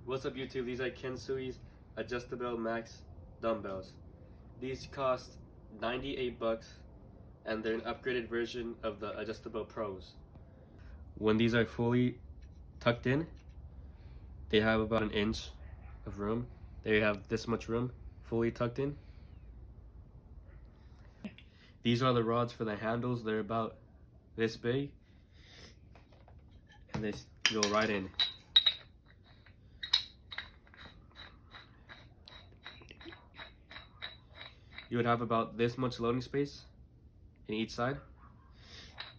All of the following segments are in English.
What's up YouTube? These are Kensui's ADJUSTABELL MAX dumbbells. These cost 98 bucks and they're an upgraded version of the ADJUSTABELL Pros. When these are fully tucked in, they have about an inch of room. They have this much room fully tucked in. These are the rods for the handles. They're about this big and they go right in. You would have about this much loading space in each side.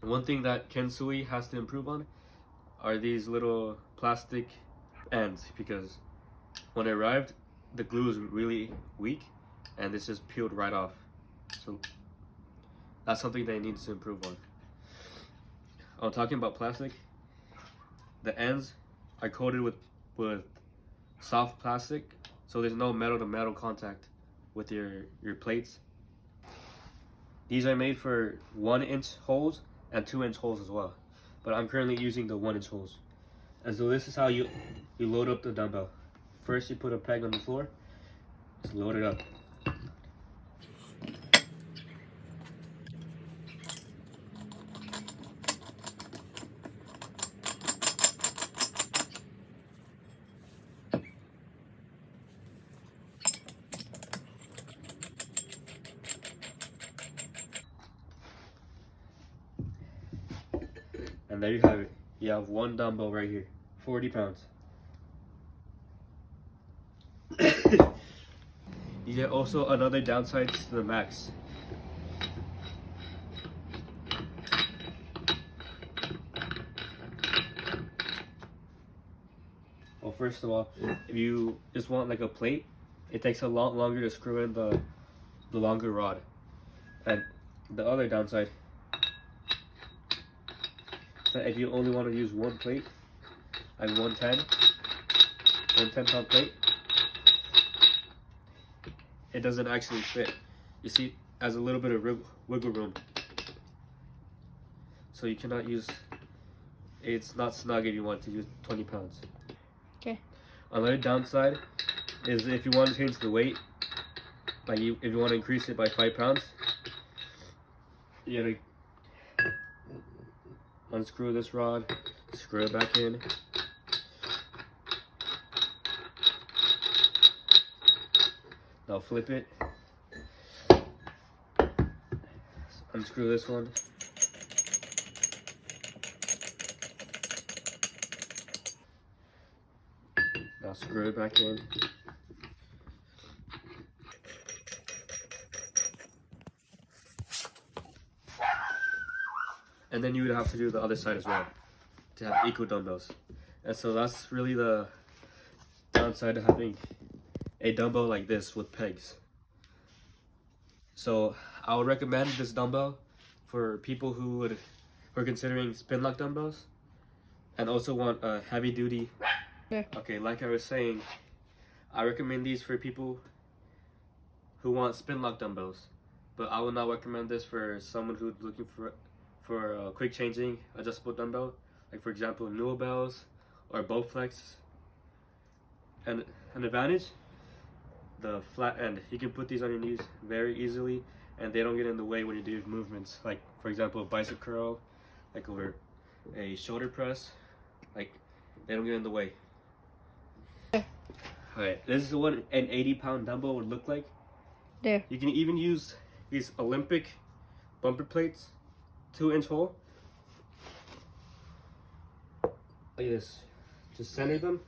One thing that Kensui has to improve on are these little plastic ends, because when it arrived, the glue is really weak and this just peeled right off. So that's something that it needs to improve on. I'm talking about plastic. The ends are coated with soft plastic, so there's no metal to metal contact with your plates. These are made for 1-inch holes and 2-inch holes as well, but I'm currently using the 1-inch holes. And so this is how you load up the dumbbell. First you put a peg on the floor, just load it up. And there you have it. You have one dumbbell right here, 40 pounds. You get also another downside to the Max. Well, first of all, if you just want like a plate, it takes a lot longer to screw in the longer rod. And the other downside, that if you only want to use one plate, like 110 pound plate, it doesn't actually fit. You see, it has a little bit of wiggle room, so you cannot use, it's not snug if you want to use 20 pounds. Okay. Another downside is if you want to change the weight, like if you want to increase it by 5 pounds, you gotta unscrew this rod, screw it back in. Now flip it. Unscrew this one. Now screw it back in. And then you would have to do the other side as well to have equal dumbbells. And so that's really the downside of having a dumbbell like this with pegs. So I would recommend this dumbbell for people who are considering spin lock dumbbells and also want a heavy duty. Yeah. Okay, like I was saying, I recommend these for people who want spin lock dumbbells, but I would not recommend this for someone who's looking for a quick changing adjustable dumbbell, like for example Newellbells or Bowflex. And an advantage, the flat end. You can put these on your knees very easily and they don't get in the way when you do movements, like for example a bicep curl, like over a shoulder press, like they don't get in the way. Alright, this is what an 80-pound dumbbell would look like. There. You can even use these Olympic bumper plates, 2-inch hole. Like this. Just center them.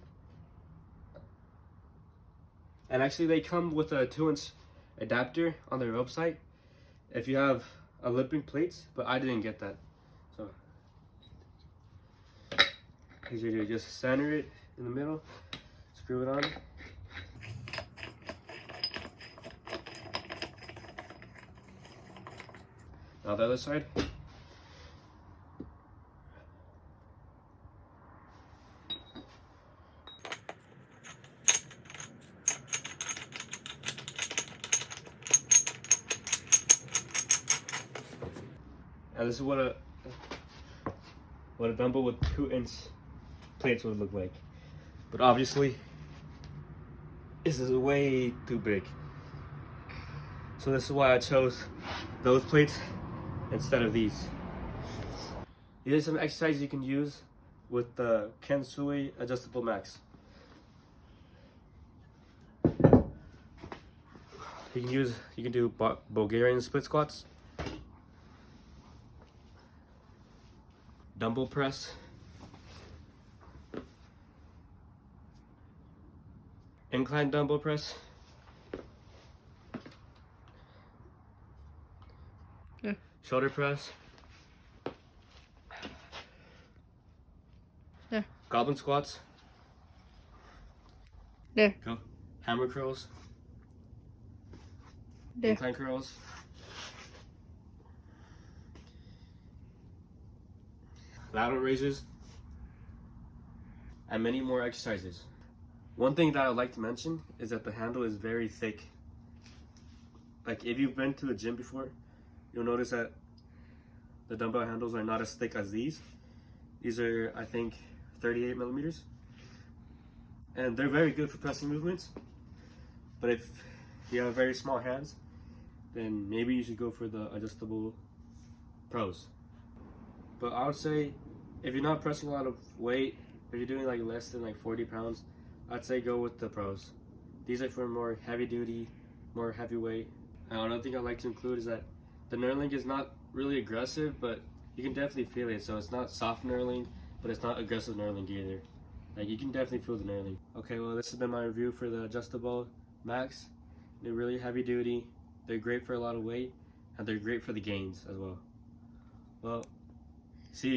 And actually they come with a 2-inch adapter on their website if you have Olympic plates, but I didn't get that. So easier to just center it in the middle, screw it on. Now the other side. And this is what a dumbbell with 2-inch plates would look like. But obviously, this is way too big. So this is why I chose those plates instead of these. These are some exercises you can use with the Kensui Adjustable Max. You can do Bulgarian split squats, dumbbell press, incline dumbbell press, shoulder press, goblin squats, go, hammer curls, incline curls, lateral raises, and many more exercises. One thing that I'd like to mention is that the handle is very thick. Like if you've been to the gym before, you'll notice that the dumbbell handles are not as thick as these. These are, I think, 38 millimeters. And they're very good for pressing movements. But if you have very small hands, then maybe you should go for the adjustable pros. But I would say if you're not pressing a lot of weight, if you're doing like less than like 40 pounds, I'd say go with the pros. These are for more heavy duty, more heavyweight. And another thing I'd like to include is that the knurling is not really aggressive, but you can definitely feel it. So it's not soft knurling, but it's not aggressive knurling either. Like you can definitely feel the knurling. Okay, well this has been my review for the Adjustable Max. They're really heavy duty, they're great for a lot of weight, and they're great for the gains as well. Well, see you.